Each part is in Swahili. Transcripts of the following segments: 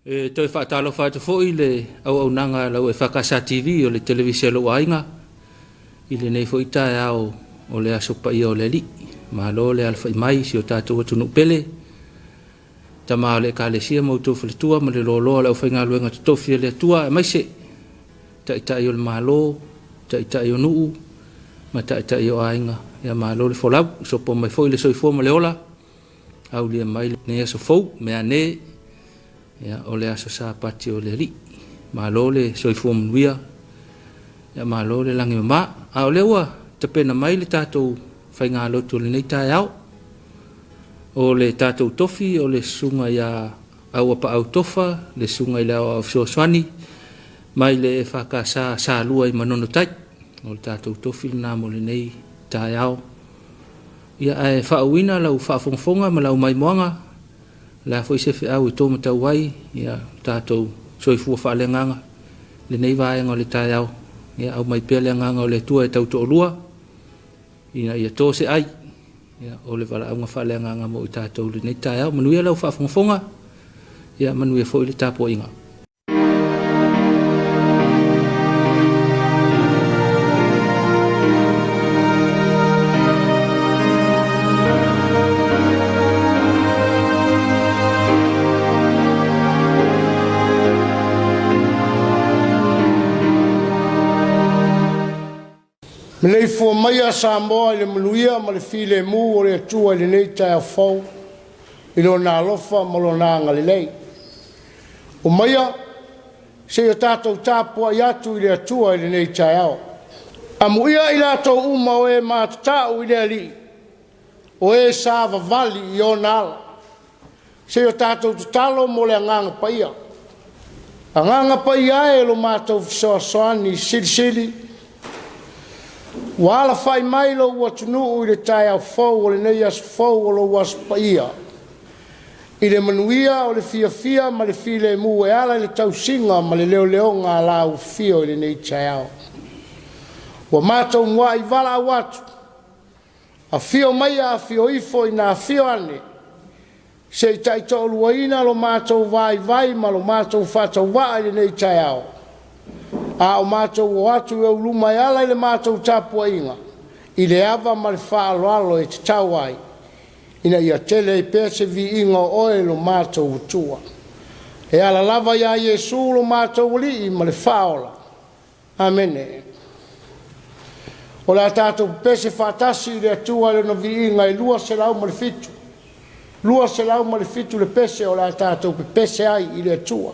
Toi whaatalo whaatu fōi le au nanga lau EFKS TV o le televisia lo ainga. I le nei fōi Taeao o le asopa ia o le li. Mahalo le alfa i mai si o tātou atunu pele. Tama o le kālesia mautou whaletua ma le loloa lau whainga luenga tutofia le atua e maise. Tai o le mahalo, tai o nuu, ma tai o ainga. Ia mahalo le wholau, sopo mai fōi le soifua ma le ola. Au lia mai ne aso fōu, mea ne. Ya ole aso Sapati o le li malo le soifua manuia ya malo le langi mama a ole ua te pena mai le tatou whainga lotu le nei Taeao o le tatou tofi o le sunga ya au pa au tofa le sunga i leo au soaswani mai le EFKS sa lua i manono tai o le tatou tofi na mo le nei Taeao ia e whaawina lau whaafongafonga ma lau mai moanga la foi se fe au to mata wai ya tatou soifua whaalenganga le nei vaenga o le Taeao ya au mai pele nganga o le tua e tau to'olua ina ia tō se ai ya o le wala au whaalenganga mo i tatou le nei Taeao manuia lau whaafongafonga ya manuia foi le tapo inga. Nei fo mai Samoa le manuia ma le file mu o le tua le nei Taeao fau i lo na lofa ma lo na ngale lei o maia se o tātou tāpua i atu i le atua i le nei Taeao a muia i lātou uma o e mātatau i le ali o e sāva vali i o nala se o tātou tutalo mo le anganga paia anganga paia e lo mātou fisoasoani sili wala fai mai lo watunu i le Taeao fau o le nei as fau o lo was paia. I le manuia o le fia ma le file mu e ala le tausinga ma le leonga la u fio i le nei Taeao. Wa mātou mua i vala watu. A fio mai a fio ifo i nā fio ane. Se i taito o luaina lo mātou vai ma lo mātou whātou waa i le nei Taeao. A o mātou o atu e uluma e ala i le mātou tāpua inga. I le ava ma le whaaloalo e te tauai. Ina ia tele i pese vi inga oe lo mātou utua. E ala lava ia Yesu lo mātou li i ma le whaola. Amene. O la tātou pese whatasi i le atua le no vi inga i lua se lau ma le fitu. Lua se lau ma le fitu le pese o la tātou pese ai i le atua.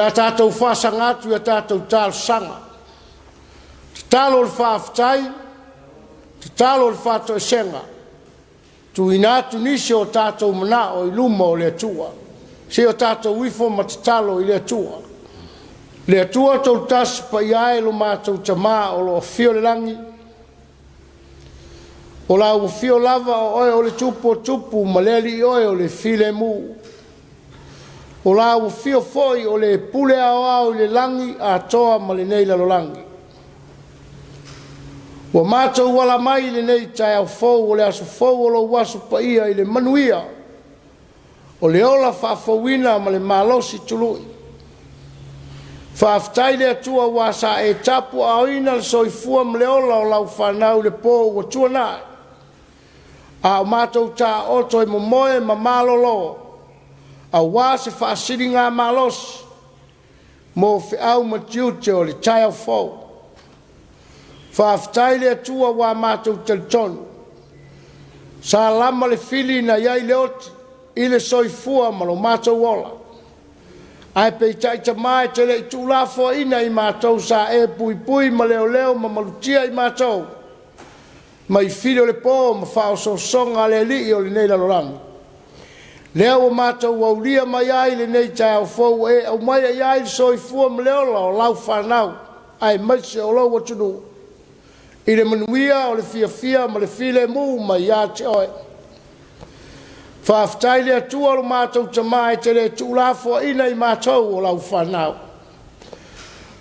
le tātou whasanga atu e tātou tālu sanga. Te tālo le whaafitai, te tālo le whātou e senga. Tu ina atu nisi o tātou mana o i luma o le atua. Se o tātou wifo ma te tālo i le atua. Le atua tau tasi pa i ae lo mātou tamā o lo fio le langi. O la o fio lava o oe o le tupu ma leli oe o le file mu. O la o fio foi o le pule au le langi a toa ma le nei lalo langi. Wa mātou wala mai le nei Taeao fou o le aso fou o lo wasu pa ia i le manuia. O le ola whaafouina ma le malosi tului. Whaaftai le atua wasa e tapu a oina le soifua ma le ola o lau whanau le pō o tuanai. A o mātou tā oto e momoe ma malolo. A wase whaasiri ngā malosi. Mo whi au ma tiute o le Taeao fou. Whaaftai le atua wa mātou teltonu. Sa lama le fili na iai le oti, i le soifua ma lo mātou ola. Ai pei taita mai te le tu lafo ina i mātou sa e pui ma leo leo ma malutia i mātou. Ma i fili o le pō ma whao so songa le li o le nei lalorangi. Leo o mātou waulia mai ai le nei Taeao fou e au mai ai ai le soifua ma leo la o lau whanau. Ai maise o lau atunu. I le manuia o le fia ma le file mu ma ia te oe. Whaaftai le atua lo mātou tamai te le tūlafo ina i mātou o lau whanau.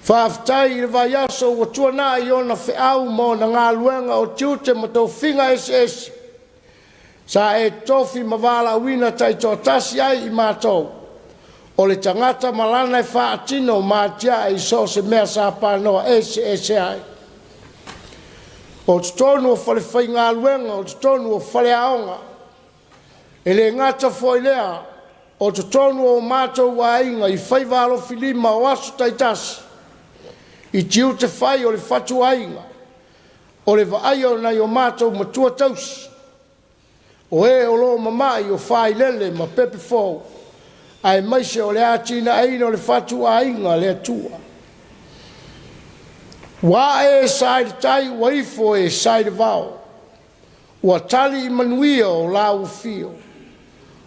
Whaaftai i le vai aso o tuana i ona whiau mo na ngā luenga o tiute ma tau whinga SS. Sa e tofi ma wala wina tai tō tasi ai i mātou. O le tangata malana e whaatino mātia i so se mea sa pānoa SS ai. O te tonu o whale whai ngā luenga, o te tonu o whale aonga. E le ngata foi lea, o te tonu o mātou wa inga i whai walo filima o asu taitasi. I tiu te whai o le whatu ainga. O le waaio na i o mātou matua tausi. O e o lo mamai o whai lele ma pepe fōu. Ai maise o le atina eina o le whatu ainga le atua. Wa e side tai wa ifo e side vao. Wa tali manuia o la u fio.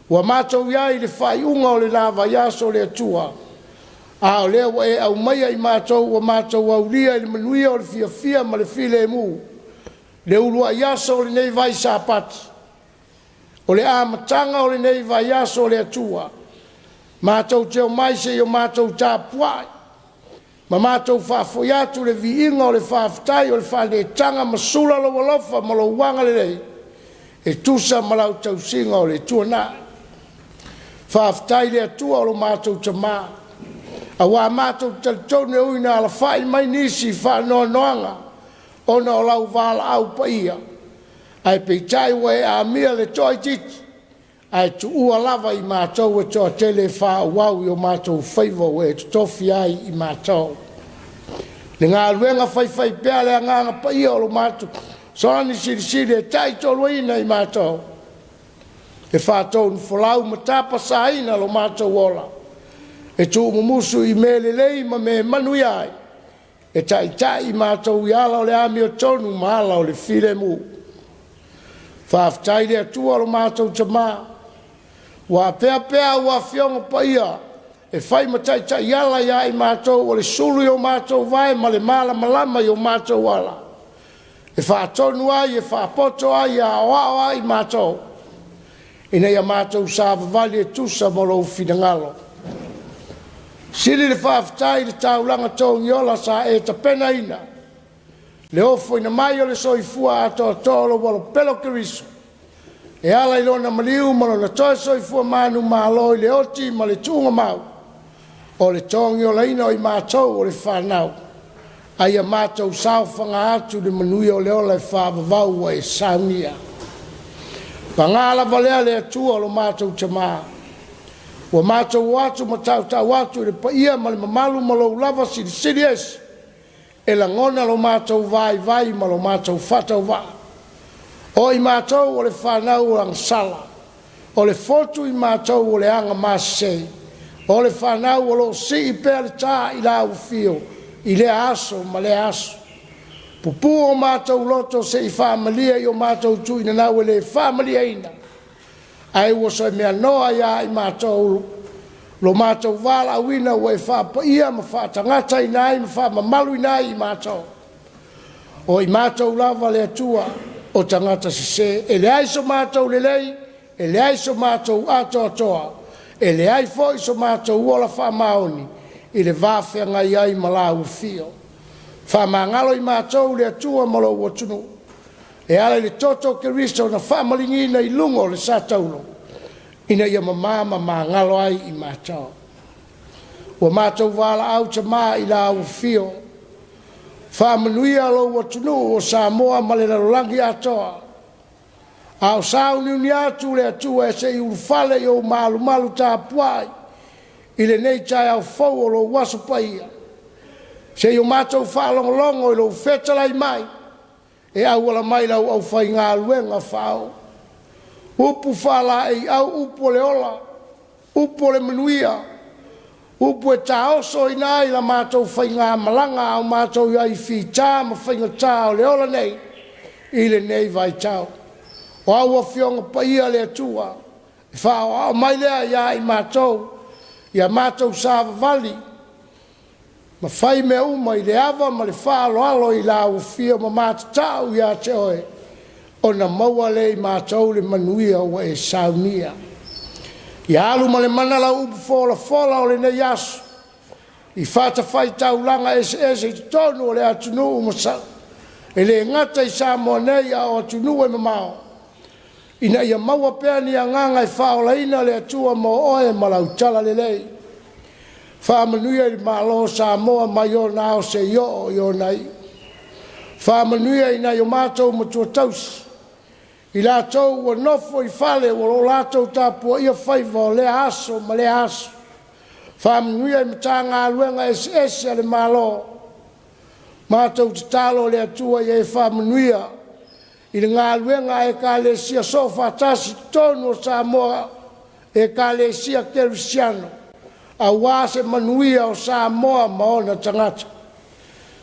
Wa mātou iai le whai unga o le lava yaso le atua. A o leo e au maia i mātou wa mātou au lia le manuia o le fia ma le file e mu. Le ulua yaso o le nei vai Sapati. O le amatanga o le nei vai yaso o le atua. Mātou teo maise i o mātou tā puai. Ma mātou whafoi atu le vi inga o le whaftai o le whane tanga masula lo walofa ma lo wanga le rei. E tusa ma lau tau singa o le tuana. Whaftai le atua o lo mātou tamā. A wā mātou tautone uina ala whai mai nisi whanoa noanga. Ona o lau wala au pa ia. Ai peitai wa e a mia le toi titi. Ai tu ua lava i mātou e toa tele wha wau i o mātou whaiva o e tu tofi ai i mātou. Le ngā ruenga whai pēa le nganga pa ia o lo mātou. Soani siri e tai tolu ina i mātou. E whātou ni wholau matapa sa ina lo mātou ola. E tu umusu i mele lei ma me manu iai. E tai i mātou i ala o le ami o tonu ma ala o le file mu. Whaftai le atua lo mātou tamā. Wa pea wa fionga pa ia. E whai matai ala ia i mātou o le sulu i o mātou vai ma le mala malama i o mātou ala. E whaatonu ai, e whaapoto ai a oa ai mātou. E nei a mātou sa vavali e tusa mo lo finangalo. Siri le whaafitai le taulanga tau niola sa e ta pena ina. Le ofo ina mai o le soifua ato tolo walo pelo kiriso. E ala i lona maliu malo na toi soifua manu malo i le oti ma le tunga mau. O le tongi o leina o i mātou o le whanau. Ai a mātou sauwhanga atu le manui o leo le whaavavau e Sauniga. Pangala valea le atua o lo mātou tamā. Wa mātou watu ma tau watu le pa ia ma le mamalu ma lo lava siri esi. E la ngona lo mātou vai ma lo mātou whatau vai. O i mātou o le whanau ang sala. O le fotu i mātou o le anga masei. O le whanau o lo si I pēr tā I la ufio, I le aso, ma le aso. Pupu o mātou loto se I whamalia I o mātou tui na nau e le whamalia ina. Ai ua so mea noa ia I mātou lo mātou wala wina o e whapaia ma whatangata I nai ma whamamalu I nai I mātou. O I mātou lava le atua o tangata se e le aiso mātou le lei, e le aiso mātou ato atoa, e le ai fo iso mātou uola whamaoni, I le vāwhia ngai ai malau fio. Whamangalo I mātou le atua malo ua tunu, e ala le toto ke riso na whamalingina I lungo le sataulo, ina ia mamama mangalo ai I mātou. Ua mātou wala au ta mā I la au fio, whamanuia lo ua tunu o Samoa ma le larolangi atoa. Au sao niuni atu le atua e se I urufale I o malu malu tā puai, I le nei Taeao fau o lo waso paia. Se I o mātou whalongolongo I lo whetalai mai, e au ala mai lau au whai ngā luenga whao. Upu whala e au upo le ola, upo le manuia, upu e taoso I nai la mātou whai ngā malanga au mātou iai whita ma whainga tāo le ola nei, I le nei vai tau. O au a whionga paia le atua, e whao au mai lea ia I mātou, ia mātou sāwa vali, ma whai mea uma I le awa ma le whaalo alo I la ufia ma mātatau ia te oe, o na maua le I mātou le manuia o e Sauniga. Ia alu ma le mana la upu fola fola o le nei asu, I whata whai tau langa ese I tonu o le atunu umasa, e le ngata I Samoa nei a o atunu e mamao. Ina ia maua pēr ni a nganga I whaola ina le atua mo oe ma lau tala le lei. Whamanuia I malo Samoa mai o nao se yo nei. Whamanuia I nai o mātou ma tua tausi. I lātou ua nofo I whale o lo lātou tāpua ia whaiva o le aso ma le aso. Whamanuia I mata ngā luenga ese a le malo. Mātou te talo le atua I e whamanuia. I le ngā luenga e ka le sia sofa tasi tonu o Samoa e ka le sia kerisiano. A wase manuia o Samoa maona tangata.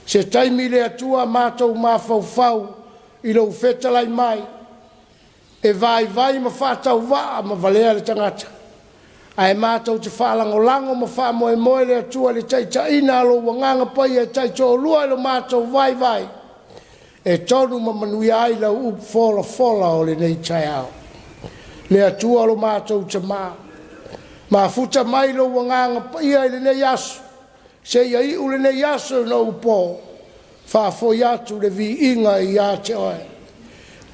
Se taimi le atua mātou mawhauwhau I lo whetalai mai. E vai ma whatau waa ma valea le tangata. Ai mātou te whalangolango ma whamoe moe le atua le taita ina alo wanganga pai e taito lua lo mātou vai. E tonu ma manuia ai lau upu fola o le nei Taeao. Le atua lo mātou te maa. Ma futa mai lo wanganga paia I le nei asu. Se ia I ule nei asu no upo. Whafoi atu le vi inga I a te oe.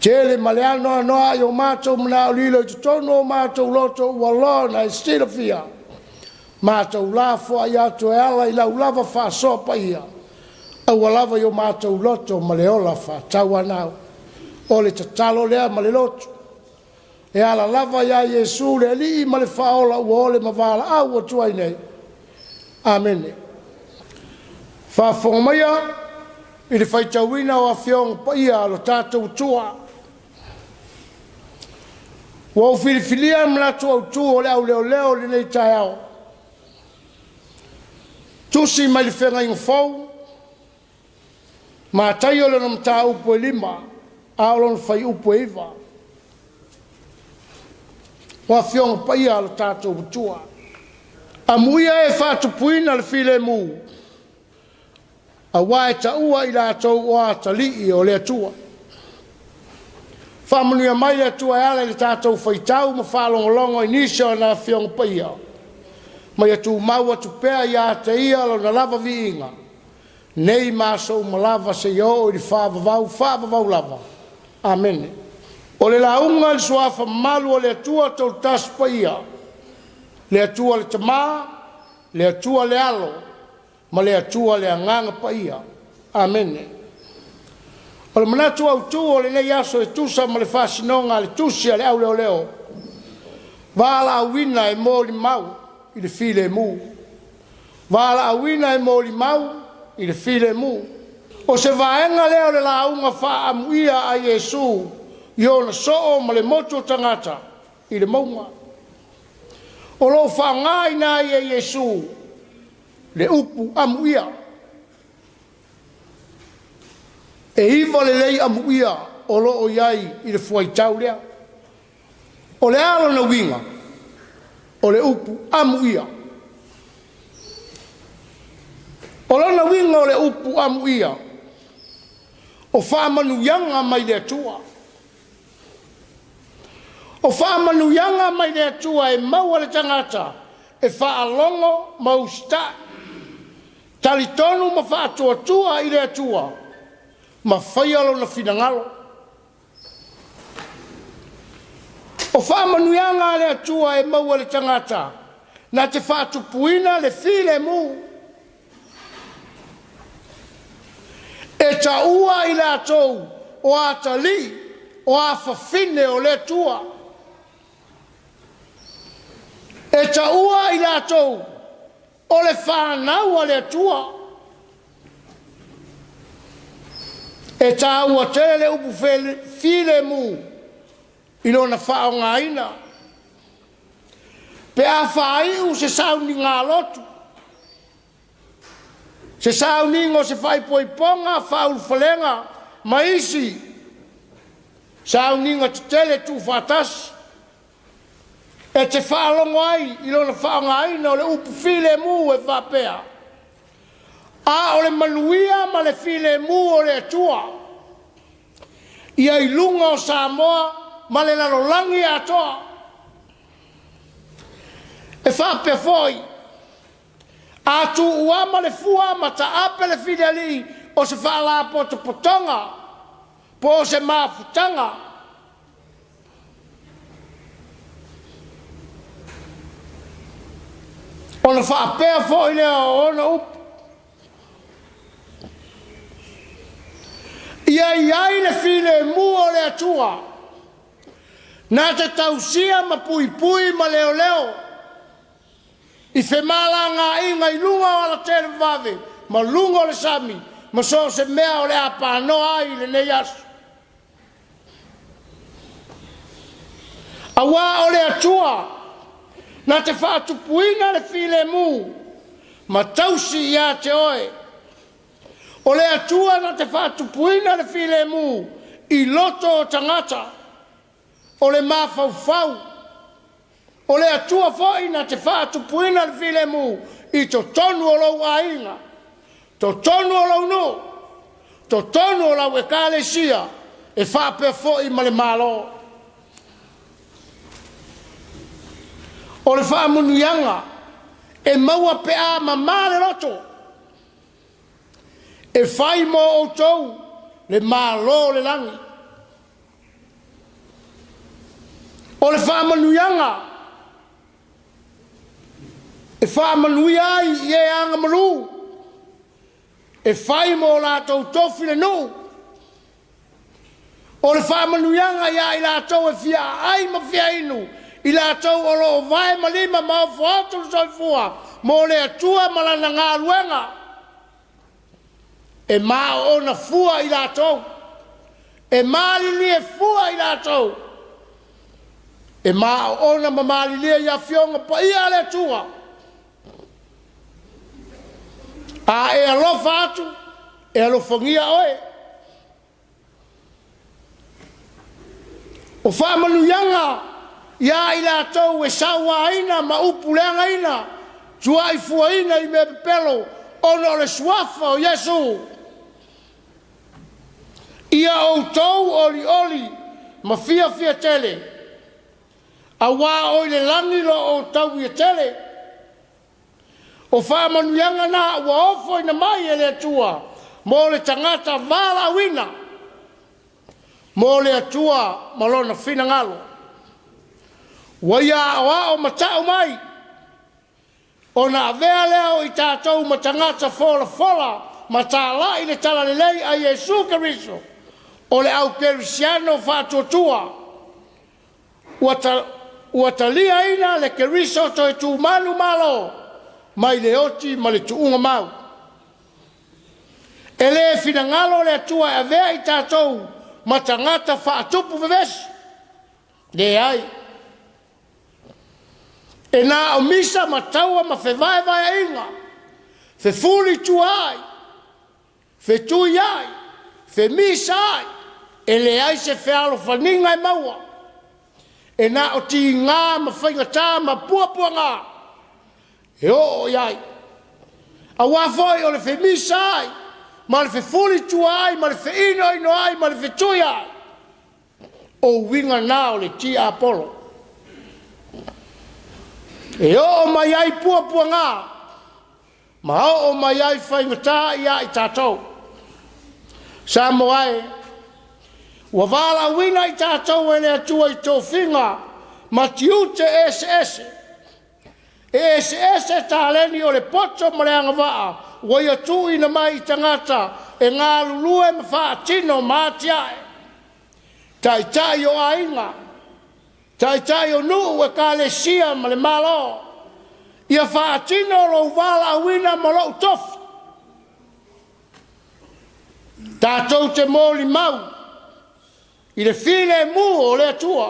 Tele maleano anoa I o mātou mana o lilo I te tonu o mātou loto ua lona I stila fia. Mātou lafo ai atu e ala I lau lava whasoa paia. Au alava I o mātou loto ma le ola whatau anau. O le tatalo lea ma le loto. E ala lava ia Yesu le li ma le whaola ua ole ma wala au o tuai nei. Amene. Whafonga maia I le whaitawina o a whionga paia alo tātou tua. Wa o filifilia mlato au tu o leo le nei Taeao. Tusi mai le whenga ingo fau. Ma tai o le nam tā upo e lima, a o lon whai upo e iwa. Wa whionga paia alo tātou butua. A muia e whātupuina le while mu. A wae ta ua I lātou o a talii o le atua. Whamanuia mai le atua e ala le tātou whaitau ma whalongolongo I nisio na whionga paia. Mai atu maua tu pēa I a te ia lo na lava vi inga. Nei māsou malava se yo I whāvavau lava. Amen. O le launga le suafa malu o le atua tau taspa ia. Le atua le tamā, le atua le alo, ma le atua le anganga pa ia. Amen. O le manatu au tu o le nei aso e tusa ma le whasinonga le tusia le au leo. Wala awina e mōli mau I le file mu. Wala awina e mōli mau I le file mu. O se vaenga leo le launga wha amuia a Yesu I ona soo ma le moto tangata I le maunga. O lo whaangai na ia Yesu le upu amuia. E iwa le lei amuia o lo o iai i le fuaitau lea. O le alo na winga o le upu amuia. O lana winga o le upu amuia o whaamanuyanga mai le atua. O whaamanuyanga mai le atua e maua le tangata e whaalongo mausta talitonu ma whaatuatua i le atua ma whaialo na finangalo. O whaamanuyanga le atua e maua le tangata na te whaatupuina le file mu e taua i le atou o atali o awhawhine o le tua. E taua i le atou o le whanau a le tua. E taua tele le upu file mu i lona whaonga ina. Pe a whaiu se sauni ngā lotu. Se sauni ngo se whai poiponga, whaul whalenga, maisi. Sauni ngo te tele tu whatas. E te whaalongo ai, i lona whaonga aina o le upu file mu e whapea. A o le manuia ma le file mu o le atua. Ia i lunga o Samoa ma le lalolangi atoa. E whapea foi. A tu uama le fua ma ta ape le fideli o se whaala po te potonga po se mafutanga. O na whaapea fo i lea o na upu. Iai le file mu o le atua. Na te tausia ma pui pui ma leo leo. I whemala ngā inga i lunga o la tere vave, ma lunga o le sami, ma so se mea o le apa noa i le nei asu. A wā o le atua, na te whātupuina le file mu, ma tausi i a te oe. O le atua na te whātupuina le file mu, i loto o tangata, o le mawhauwhau. O le atua foi na te whaatupuina le file mu i to tonu o lau ainga, to tonu o lau no, to tonu o lau e kālesia e whapea foi ma le malo. O le whaamunuianga e maua pea ma male roto. E whai mo o tau le malo le langi. O le whaamunuianga e whaamanui ai i e anga maru. E whai mo lātou tofi le no. O le whaamanuianga ia i lātou e fia ai ma fia inu. I lātou o lo vai ma lima ma o whaatu le soifua. Mo le atua malana ngā luenga. E maa ona fua i lātou. E maali li e fua i lātou. E maa ona ma maali li e ia fionga pa ia le atua. A e alofa atu, e alofangia oe. O whaamanuianga, ia i lātou e saua aina, ma upuleanga ina, tua i fua ina i me pepelo, ono le suafa o Yesu. Ia o tau oli oli, ma fia fia tele. A wā oi le langi lo o tau i tele. O whaamanuianga na ua ofo ina mai e le atua, mo le tangata wala wina, mo le atua malona fina ngalo. Waia awa o matau mai, o na avea leo i tātou ma tangata fola fola, ma tāla i le tala lelei a Yesu Keriso, o le au kerisiano whātuatua, ua talia ina le Keriso to e tū manu malo, mai le oti ma le tuunga mau. E le finangalo le atua e avea i tātou ma tangata whaatupu vevesi. Le ai. E nā o misa ma taua ma fe vai vai inga. Fe fuli tu ai. Fe tui ai. Fe misa ai. E le ai se fe alo whaninga e maua. E nā o ti ngā ma whainga tā ma puapua ngā. E o iai. A wafoi o le fe misa ai. Ma le fe fuli tu ai. Ma le fe ino ai. Ma le fe tui ai. O winga nā o le ti Apollo. E o mai ai puapua ngā. Ma o mai ai whainga tā ia i tātou. Samoa e. Ua wala wina i tātou e le atua i tō whinga. Ma tiute EFKS. EFKS tā leni o le poto ma le anga waa. Ua ia tu ina mai i tangata. E ngā lulue ma wha tino mātiae. Tai o ainga. Tai o nuu e ka le sia ma le malo. Ia whaatino lo wala awina ma lo tofu. Tātou te mōli mau. I le while mu o le atua.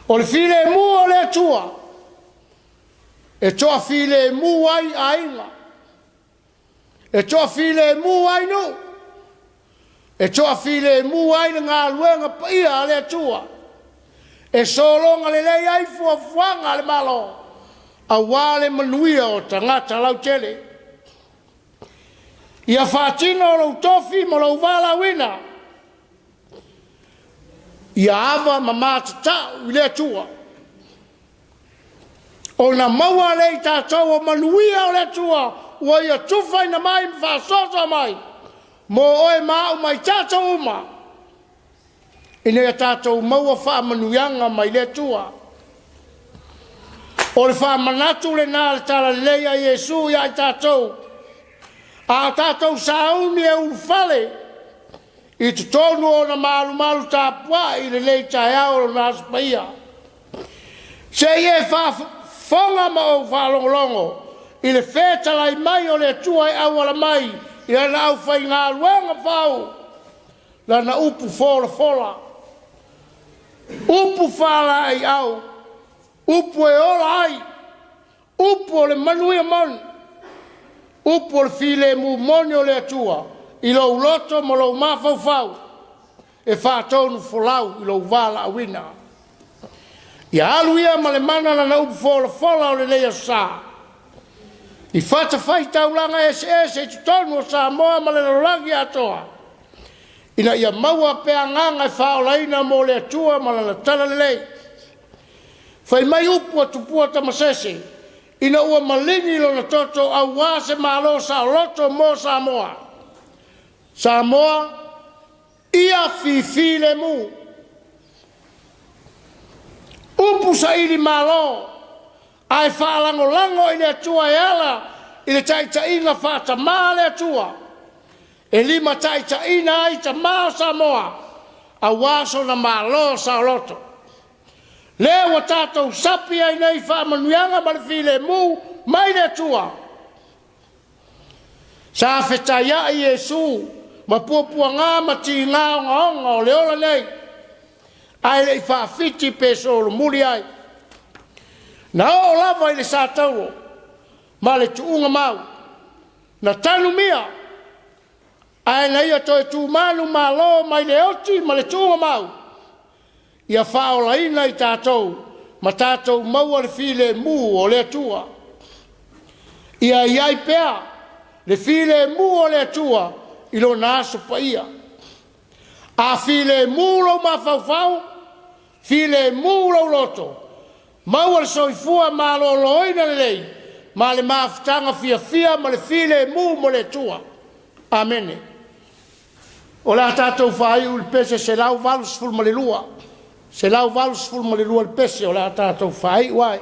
O le while mu o le atua. E toa while mu ai ainga. E toa while mu ai nu. E toa while mu ai ngā luenga pa ia le atua. E solonga le lei ai fuafuanga le malo. A wale manuia o tangata lau tele. Ia whaatino lau tofi ma lau wala wina. Ia awa ma mātatau i le atua. O na maua lei tātou o manuia o le atua. Ua ia tufai na mai mwhasota mai. Mo oe mau mai tātou uma. Ine ia tātou maua wha manuianga mai le tua. O le wha manatu le nā le tala leia Iesu ia i tātou. A tātou sauni e ulfale. I te tonu o na malu tāpua i le lei Taeao o nā Sapati. Se ie wha whonga ma o whalongolongo. I le whetalai mai o le tua i awala mai. I ana au whai ngā luenga whau. Lana upu fola. Upu whala ai au. Upu e ola ai. Upu o le manuia manu. Upu o le while mu moni o le atua. I lau loto mo lau mawhau. E whātonu folau i lau wala awina. I alu ia ma le mana lana upu fola o le leia saa. I whata whai taulanga EFKS e tutonu o Samoa ma le lorangi atoa. Ina ia maua pea nganga e whaolaina mo le atua ma la tala le lei. Whai mai upu a tupua tamasese. Ina ua malini lo na toto au wase malo sa loto mo Samoa. Samoa ia fifile mu. Upu sa ili malo. Ai whaalango i le atua e ala, i le taitaina whata maa le atua. E lima taitaina ai ta maa Samoa, a waso na maa lo sa loto. Leo tātou sapi ai nei whaamanuianga ma le while mu mai le atua. Sa whetaya i Iesu, ma puapua ngā ma ti ngā onga o le ola nei. Ai le i whaafiti peso lo muri ai. Na o lava i le sātauro, ma le tuunga mau. Na tanu mia, ai na ia toi tu manu ma lo mai le oti ma le tuunga mau. Ia whaola ina i tātou, ma tātou maua le while mu o le atua. Ia iai pea, le while mu o le atua, i lo nāso pa ia. A while mu lo ma whau, while mu lo loto. Maua le soifua ma lo loina le lei, ma le mafutanga fia ma le while mu mo le atua. Amene. O la tātou whai u le pese se lau valus ful ma le lua. Se lau valus ful ma le lua le pese o la tātou whai uai.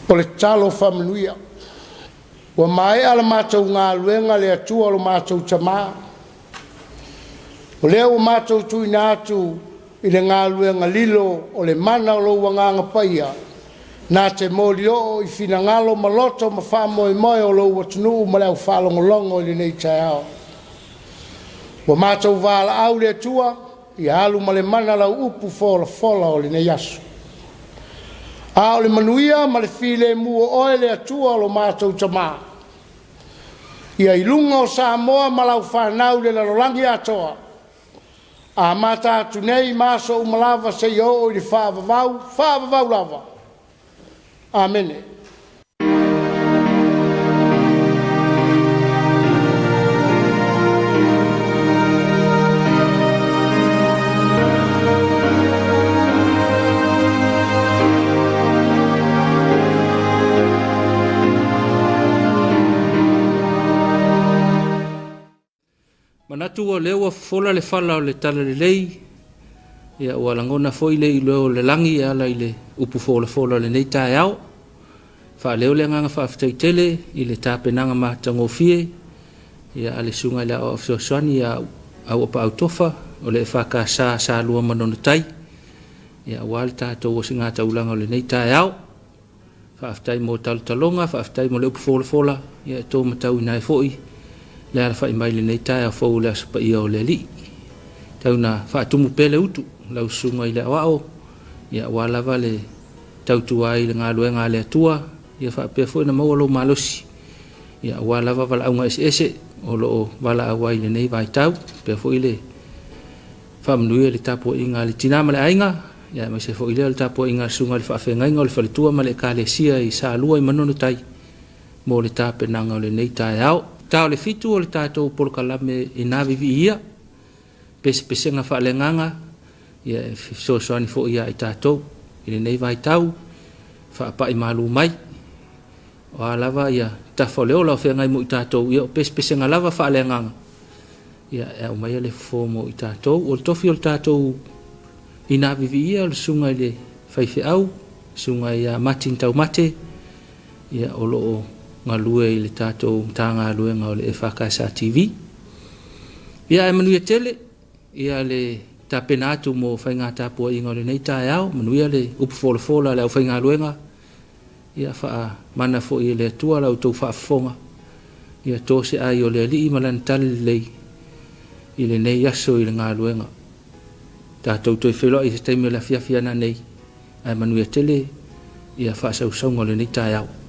o le talo whamanuia. Wa mai ala mātou ngā luenga le atua lo mātou tamā. O leo o mātou tui nā atu i le ngā luenga lilo o le mana o lo wanganga paia. Nā te mōri o i whina ngalo maloto ma whamoe moe o lo watunu ma leo whalongolongo i le nei Taeao. Wa mātou wāla au le atua i alu ma le mana lau upu fola o le nei asu. A o le manuia ma le file mua oe le atua o lo mātou tamā. Ia i lunga o Samoa ma lau whanau le larolangi atoa. A mata atu nei maso umalawa se i o i le whaavavau lava. Amene. Manatu o leo fola le fala o le tala le lei. Ia ua langona foi le ilo le langi ala i le upu fola le nei Taeao. Wha leo le nganga whaafitai tele i le tāpenanga ma tangofie. Ia ale sunga i le au afsoswani ia au apa autofa o le EFKS sa lua manona tai. Ia ua le tātou o singa taulanga o le nei Taeao. Whaafitai mo talonga, whaafitai mo le upu fola. Ia tō matau i nai foi. Le ala wha i mai le nei Taeao fau le Sapati o le li. Tau na wha atumu pele utu, lau sunga i le awao. Ia walawa le tautua i le ngā luenga le atua. Ia wha pia fo ina maua lo malosi. Ia walawa wala aunga ese o lo wala awa i le nei vai tau. Pia fo i le wha mnuia le tapo inga le tinama le ainga. Ia mai se fo i le tapo inga sunga le wha whengainga o le whalitua ma le ka le sia i sa lua i manono tai. Mo le tape nanga o le nei Taeao. Tau le fitu o le tātou polokalame i nā vivi ia. Pese ngā whaalenganga. Ia so soani fo ia i tātou. I le nei vai tau. Whaapa i malu mai. O a lava ia tafo leo lau whengai mo i tātou. Ia pese ngā lava whaalenganga. Ia e au mai le fo mo i tātou. O le tofi o le tātou i nā vivi ia. O le sunga i le whaife au. Sunga i matin tau mate. Ia o loo ngā lue i le tātou tā ngā lue ngā o le EFKS TV. Ia e manuia tele, ia le tāpena atu mo whai ngā tāpua i ngā le nei Taeao, manuia le upu fola le au whai ngā lue ngā. Ia wha mana fo i le atua lau tau wha fonga. Ia tō se ai o le ali i malan tali lei i le nei aso i le ngā lue ngā. Tātou toi whelo i se taimi o le fiafiana nei. Ai manuia tele, ia wha sausaunga le nei Taeao.